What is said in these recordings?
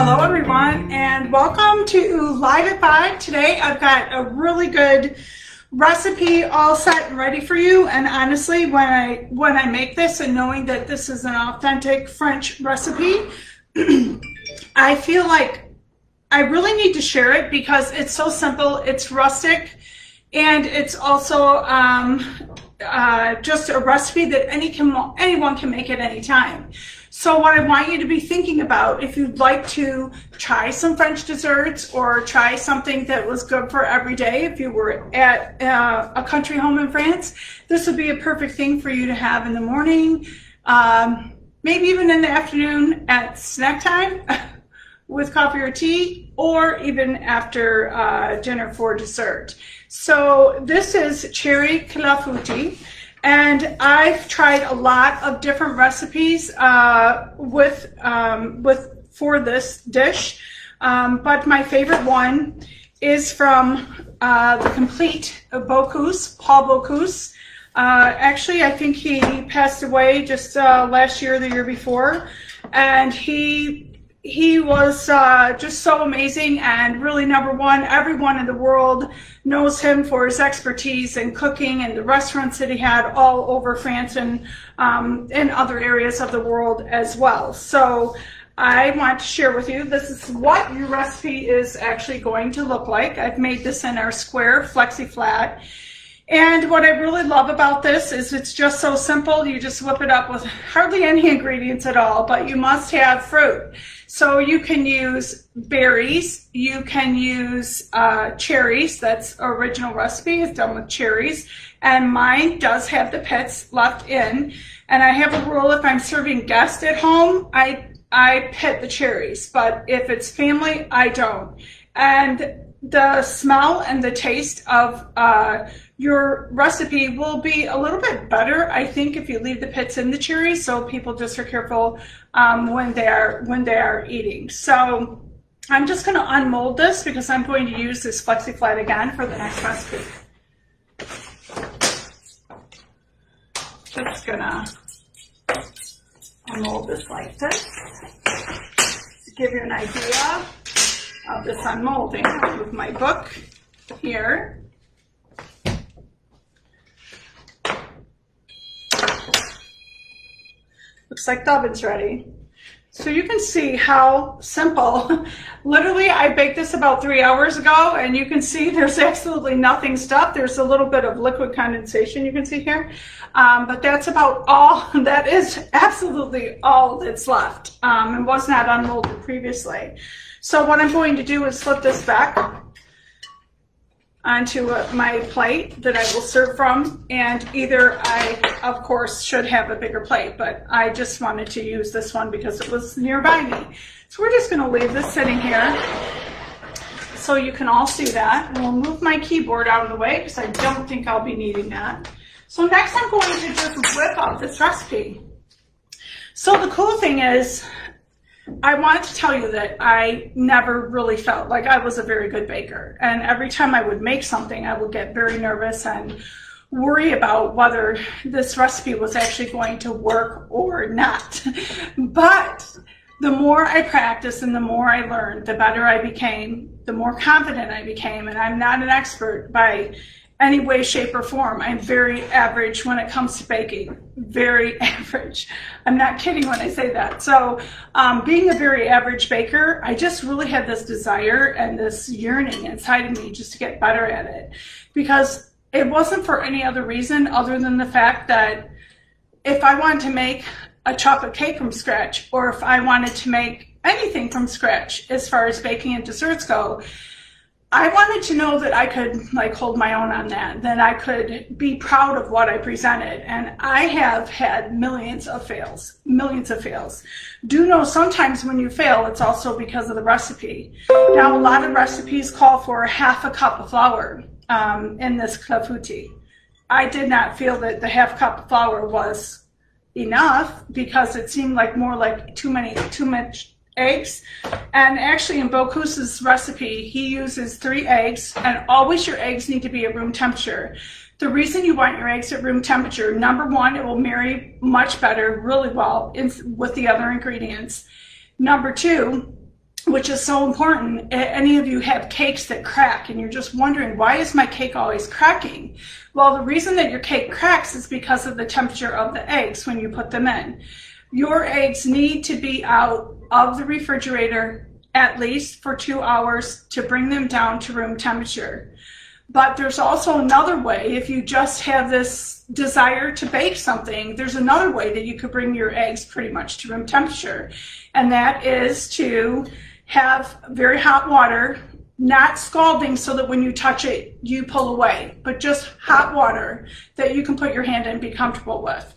Hello everyone, and welcome to Live at 5. Today I've got a really good recipe all set and ready for you. And honestly, when I make this and knowing that this is an authentic French recipe, I feel like I really need to share it because it's so simple, it's rustic, and it's also just a recipe that anyone can make at any time. So what I want you to be thinking about, if you'd like to try some French desserts or try something that was good for every day, if you were at a country home in France, this would be a perfect thing for you to have in the morning, maybe even in the afternoon at snack time with coffee or tea, or even after dinner for dessert. So this is cherry clafoutis. And I've tried a lot of different recipes for this dish, but my favorite one is from the complete Bocuse, Paul Bocuse. Actually, I think he passed away just last year or the year before, and he was just so amazing and really number one. Everyone in the world knows him for his expertise in cooking and the restaurants that he had all over France and in other areas of the world as well. So I want to share with you, this is what your recipe is actually going to look like. I've made this in our square flexi flat. And what I really love about this is it's just so simple. You just whip it up with hardly any ingredients at all, but you must have fruit. So you can use berries, you can use cherries. That's original recipe, it's done with cherries. And mine does have the pits left in. And I have a rule, if I'm serving guests at home, I pit the cherries, but if it's family, I don't. And the smell and the taste of your recipe will be a little bit better, I think, if you leave the pits in the cherries, so people just are careful when they are eating. So I'm just going to unmold this because I'm going to use this flexi flat again for the next recipe. Just gonna unmold this like this to give you an idea of this unmolding. I'll move my book here. Looks like the oven's ready. So you can see how simple. Literally, I baked this about 3 hours ago, and you can see there's absolutely nothing stuffed. There's a little bit of liquid condensation you can see here, but that's about all. That is absolutely all that's left. It was not unmolded previously. So what I'm going to do is flip this back onto my plate that I will serve from, and either I, of course, should have a bigger plate, but I just wanted to use this one because it was nearby me. So we're just going to leave this sitting here so you can all see that. And we'll move my keyboard out of the way because I don't think I'll be needing that. So next I'm going to just whip up this recipe. So the cool thing is, I want to tell you that I never really felt like I was a very good baker. And every time I would make something, I would get very nervous and worry about whether this recipe was actually going to work or not. But the more I practiced and the more I learned, the better I became, the more confident I became. And I'm not an expert by any way, shape, or form. I'm very average when it comes to baking. Very average. I'm not kidding when I say that. So being a very average baker, I just really had this desire and this yearning inside of me just to get better at it. Because it wasn't for any other reason other than the fact that if I wanted to make a chocolate cake from scratch, or if I wanted to make anything from scratch as far as baking and desserts go, I wanted to know that I could like hold my own on that I could be proud of what I presented. And I have had millions of fails. Do know sometimes when you fail, it's also because of the recipe. Now, a lot of recipes call for half a cup of flour in this clafoutis. I did not feel that the half cup of flour was enough because it seemed like more like too much eggs. And actually in Bocuse's recipe, he uses 3 eggs, and always your eggs need to be at room temperature. The reason you want your eggs at room temperature, number one, it will marry much better, really well with the other ingredients. Number two, which is so important. Any of you have cakes that crack and you're just wondering, why is my cake always cracking? Well, the reason that your cake cracks is because of the temperature of the eggs when you put them in. Your eggs need to be out of the refrigerator at least for 2 hours to bring them down to room temperature. But there's also another way. If you just have this desire to bake something, there's another way that you could bring your eggs pretty much to room temperature. And that is to have very hot water, not scalding so that when you touch it, you pull away, but just hot water that you can put your hand in and be comfortable with.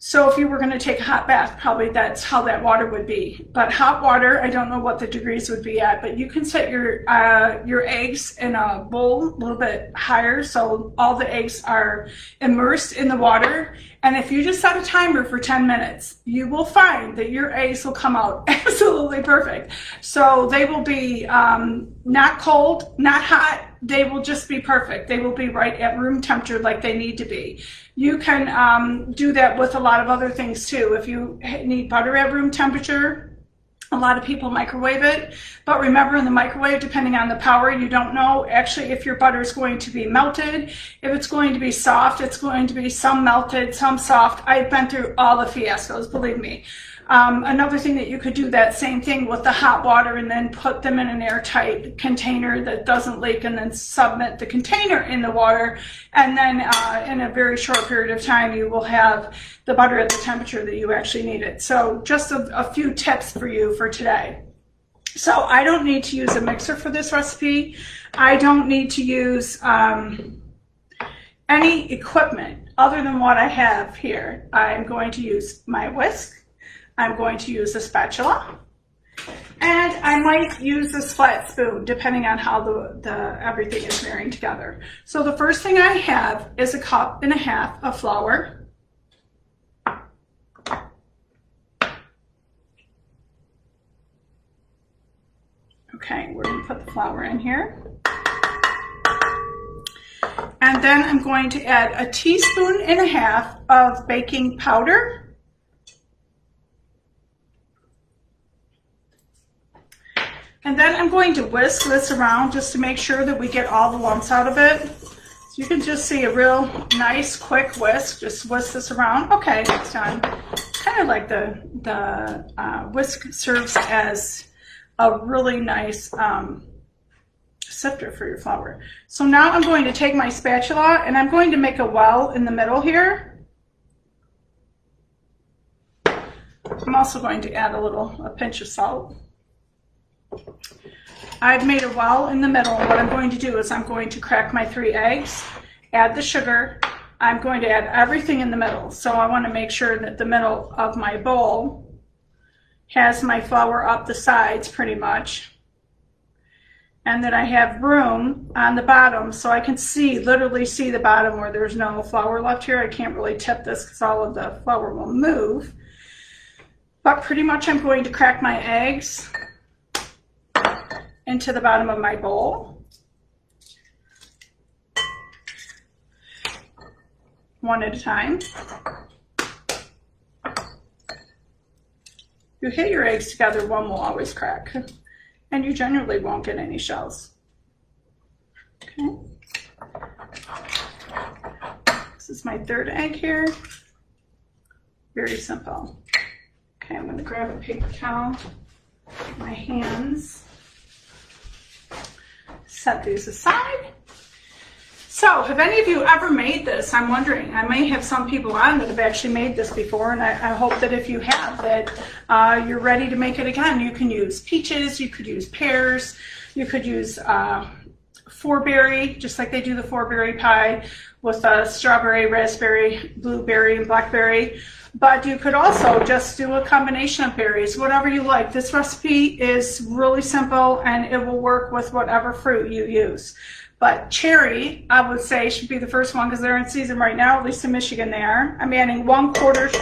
So if you were going to take a hot bath, probably that's how that water would be. But hot water, I don't know what the degrees would be at, but you can set your eggs in a bowl a little bit higher so all the eggs are immersed in the water. And if you just set a timer for 10 minutes, you will find that your eggs will come out absolutely perfect. So they will be not cold, not hot. They will just be perfect. They will be right at room temperature like they need to be. You can do that with a lot of other things too. If you need butter at room temperature, a lot of people microwave it, but remember in the microwave, depending on the power, you don't know actually if your butter is going to be melted. If it's going to be soft, it's going to be some melted, some soft. I've been through all the fiascos, believe me. Another thing that you could do that same thing with the hot water and then put them in an airtight container that doesn't leak and then submit the container in the water. And then in a very short period of time, you will have the butter at the temperature that you actually need it. So just a few tips for you for today. So I don't need to use a mixer for this recipe. I don't need to use any equipment other than what I have here. I'm going to use my whisk. I'm going to use a spatula, and I might use this flat spoon depending on how the everything is marrying together. So the first thing I have is 1.5 cups of flour. Okay, we're going to put the flour in here. And then I'm going to add 1.5 teaspoons of baking powder. And then I'm going to whisk this around just to make sure that we get all the lumps out of it. So you can just see a real nice quick whisk. Just whisk this around. Okay, it's done. Kind of like the whisk serves as a really nice sifter for your flour. So now I'm going to take my spatula and I'm going to make a well in the middle here. I'm also going to add a pinch of salt. I've made a well in the middle. What I'm going to do is I'm going to crack my 3 eggs, add the sugar. I'm going to add everything in the middle. So I want to make sure that the middle of my bowl has my flour up the sides pretty much. And that I have room on the bottom so I can literally see the bottom where there's no flour left here. I can't really tip this because all of the flour will move. But pretty much I'm going to crack my eggs into the bottom of my bowl. One at a time. You hit your eggs together, one will always crack. And you generally won't get any shells. Okay. This is my 3rd egg here. Very simple. Okay, I'm going to grab a paper towel, my hands. Set these aside. So have any of you ever made this? I'm wondering. I may have some people on that have actually made this before, and I hope that if you have, that you're ready to make it again. You can use peaches, you could use pears, you could use 4-berry, just like they do the 4-berry pie with strawberry, raspberry, blueberry, and blackberry. But you could also just do a combination of berries, whatever you like. This recipe is really simple and it will work with whatever fruit you use. But cherry, I would say, should be the first one because they're in season right now, at least in Michigan they are. I'm adding 1/4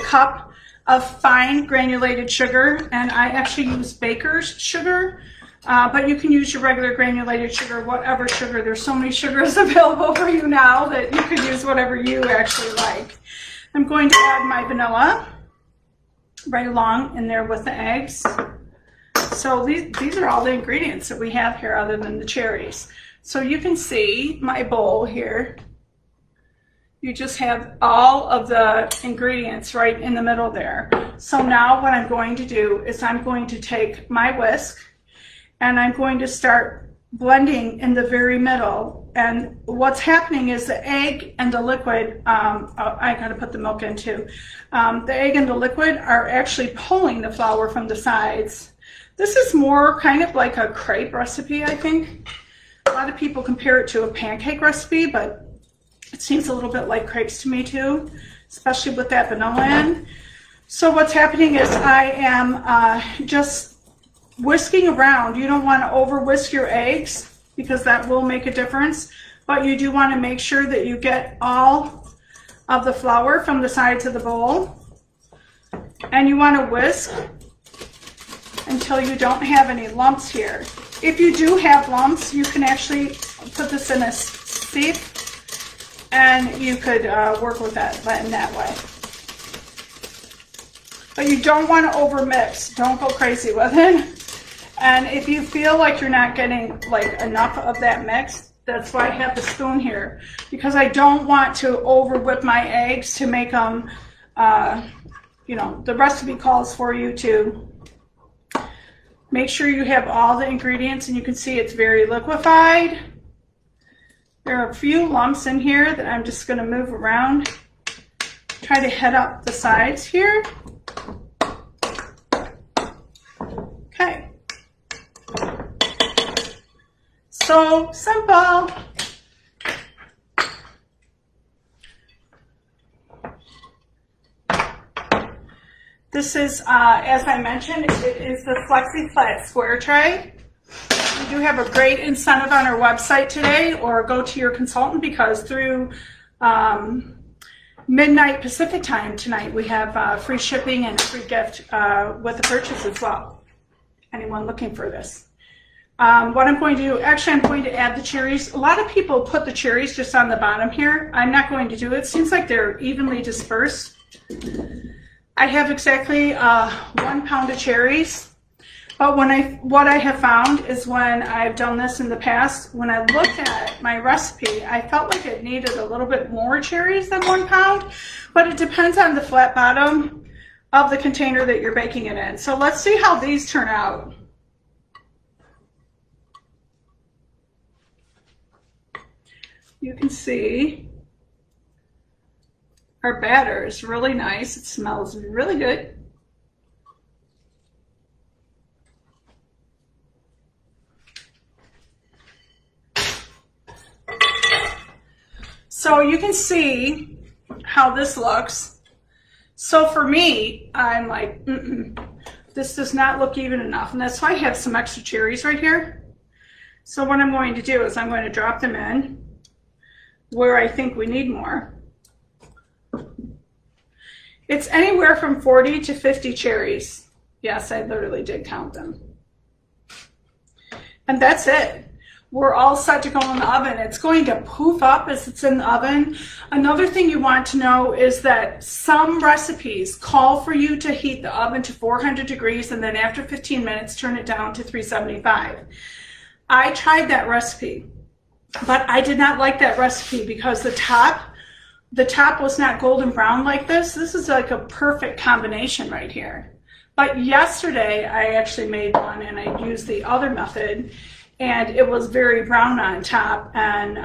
cup of fine granulated sugar, and I actually use baker's sugar. But you can use your regular granulated sugar, whatever sugar. There's so many sugars available for you now that you could use whatever you actually like. I'm going to add my vanilla right along in there with the eggs. So these are all the ingredients that we have here other than the cherries. So you can see my bowl here. You just have all of the ingredients right in the middle there. So now what I'm going to do is I'm going to take my whisk and I'm going to start blending in the very middle. And what's happening is the egg and the liquid, I gotta put the milk in too. The egg and the liquid are actually pulling the flour from the sides. This is more kind of like a crepe recipe, I think. A lot of people compare it to a pancake recipe, but it seems a little bit like crepes to me too, especially with that vanilla in. So what's happening is I am just whisking around. You don't want to over whisk your eggs because that will make a difference, but you do want to make sure that you get all of the flour from the sides of the bowl. And you want to whisk until you don't have any lumps here. If you do have lumps, you can actually put this in a sieve and you could work with that in that way. But you don't want to over mix. Don't go crazy with it. And if you feel like you're not getting like enough of that mix, that's why I have the spoon here, because I don't want to over whip my eggs to make them, you know, the recipe calls for you to make sure you have all the ingredients, and you can see it's very liquefied. There are a few lumps in here that I'm just going to move around. Try to head up the sides here. Okay. So simple. This is, as I mentioned, it is the Flexi Flat Square Tray. We do have a great incentive on our website today, or go to your consultant, because through midnight Pacific time tonight, we have free shipping and a free gift with the purchase as well. Anyone looking for this? What I'm going to do, actually I'm going to add the cherries. A lot of people put the cherries just on the bottom here. I'm not going to do it. It seems like they're evenly dispersed. I have exactly 1 pound of cherries. But what I have found is when I've done this in the past, when I looked at my recipe, I felt like it needed a little bit more cherries than 1 pound, but it depends on the flat bottom of the container that you're baking it in. So let's see how these turn out. You can see our batter is really nice. It smells really good. So you can see how this looks. So for me, I'm like, this does not look even enough. And that's why I have some extra cherries right here. So what I'm going to do is I'm going to drop them in where I think we need more. It's anywhere from 40 to 50 cherries. Yes, I literally did count them. And that's it. We're all set to go in the oven. It's going to poof up as it's in the oven. Another thing you want to know is that some recipes call for you to heat the oven to 400 degrees and then after 15 minutes turn it down to 375. I tried that recipe, but I did not like that recipe because the top was not golden brown like this. This is like a perfect combination right here. But yesterday I actually made one and I used the other method, and it was very brown on top, and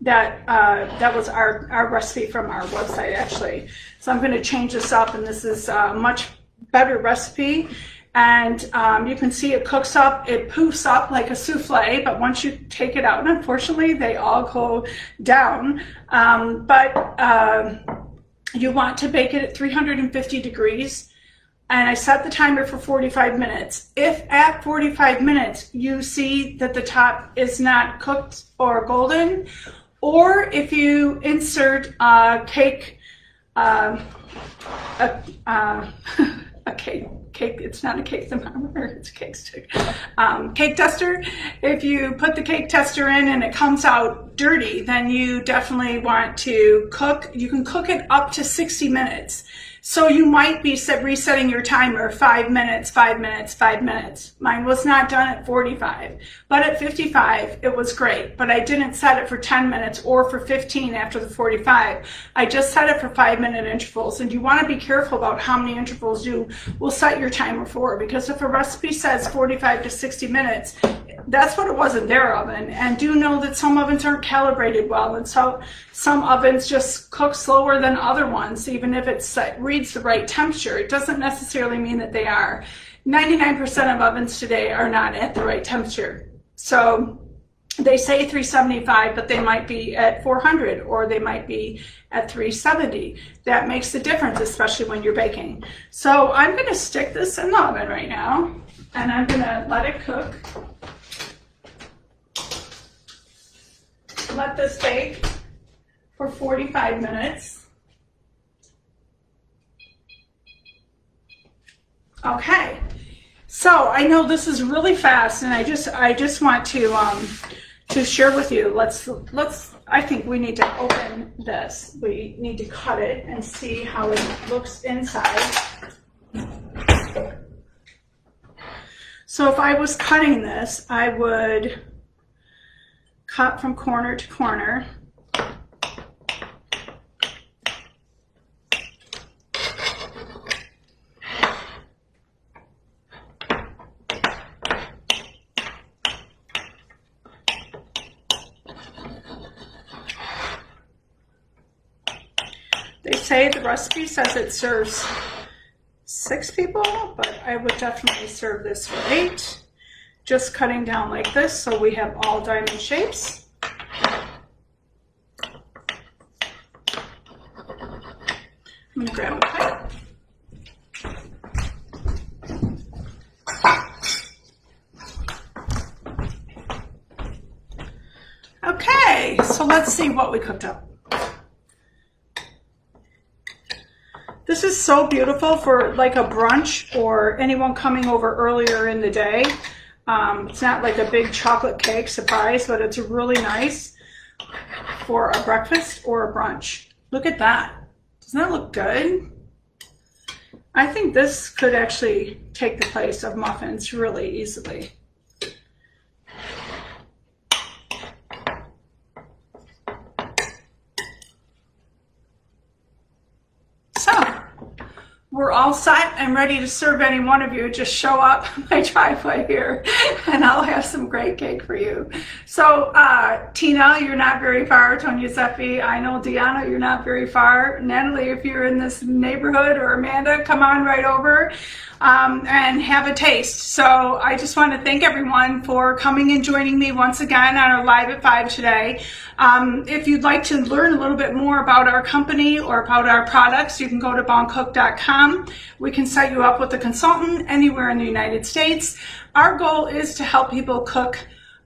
that was our recipe from our website actually. So I'm going to change this up, and this is a much better recipe. And you can see it cooks up, it poofs up like a souffle, but once you take it out, and unfortunately they all go down, you want to bake it at 350 degrees. And I set the timer for 45 minutes. If at 45 minutes you see that the top is not cooked or golden, or if you insert a cake, it's not a cake thermometer, it's a cake stick. Cake tester. If you put the cake tester in and it comes out dirty, then you definitely want to cook. You can cook it up to 60 minutes. So you might be resetting your timer 5 minutes, 5 minutes, 5 minutes. Mine was not done at 45, but at 55, it was great. But I didn't set it for 10 minutes or for 15 after the 45. I just set it for 5-minute intervals. And you want to be careful about how many intervals you will set your timer for, because if a recipe says 45 to 60 minutes, that's what it was in their oven. And do know that some ovens aren't calibrated well, and so some ovens just cook slower than other ones. Even if it reads the right temperature, it doesn't necessarily mean that they are. 99% of ovens today are not at the right temperature. So they say 375, but they might be at 400 or they might be at 370. That makes the difference, especially when you're baking. So I'm going to stick this in the oven right now, and I'm going to let it cook. Let this bake for 45 minutes. Okay, so I know this is really fast, and I just want to share with you. I think we need to open this. We need to cut it and see how it looks inside. So if I was cutting this, I would cut from corner to corner. They say the recipe says it serves 6 people, but I would definitely serve this for 8. Just cutting down like this so we have all diamond shapes. I'm going to grab a pipe. Okay, so let's see what we cooked up. This is so beautiful for like a brunch or anyone coming over earlier in the day. It's not like a big chocolate cake surprise, but it's really nice for a breakfast or a brunch. Look at that. Doesn't that look good? I think this could actually take the place of muffins really easily. We're all set and ready to serve any one of you. Just show up my driveway here and I'll have some great cake for you. So Tina, you're not very far. Tonya Zeffi, I know Deanna, you're not very far. Natalie, if you're in this neighborhood, or Amanda, come on right over and have a taste. So I just want to thank everyone for coming and joining me once again on our Live at 5 today. If you'd like to learn a little bit more about our company or about our products, you can go to boncook.com. We can set you up with a consultant anywhere in the United States. Our goal is to help people cook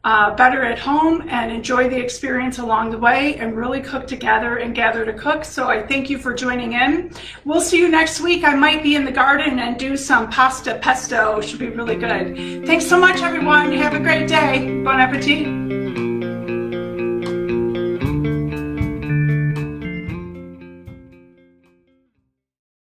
better at home and enjoy the experience along the way and really cook together and gather to cook. So I thank you for joining in. We'll see you next week. I might be in the garden and do some pasta pesto. It should be really good. Thanks so much, everyone. Have a great day. Bon appetit.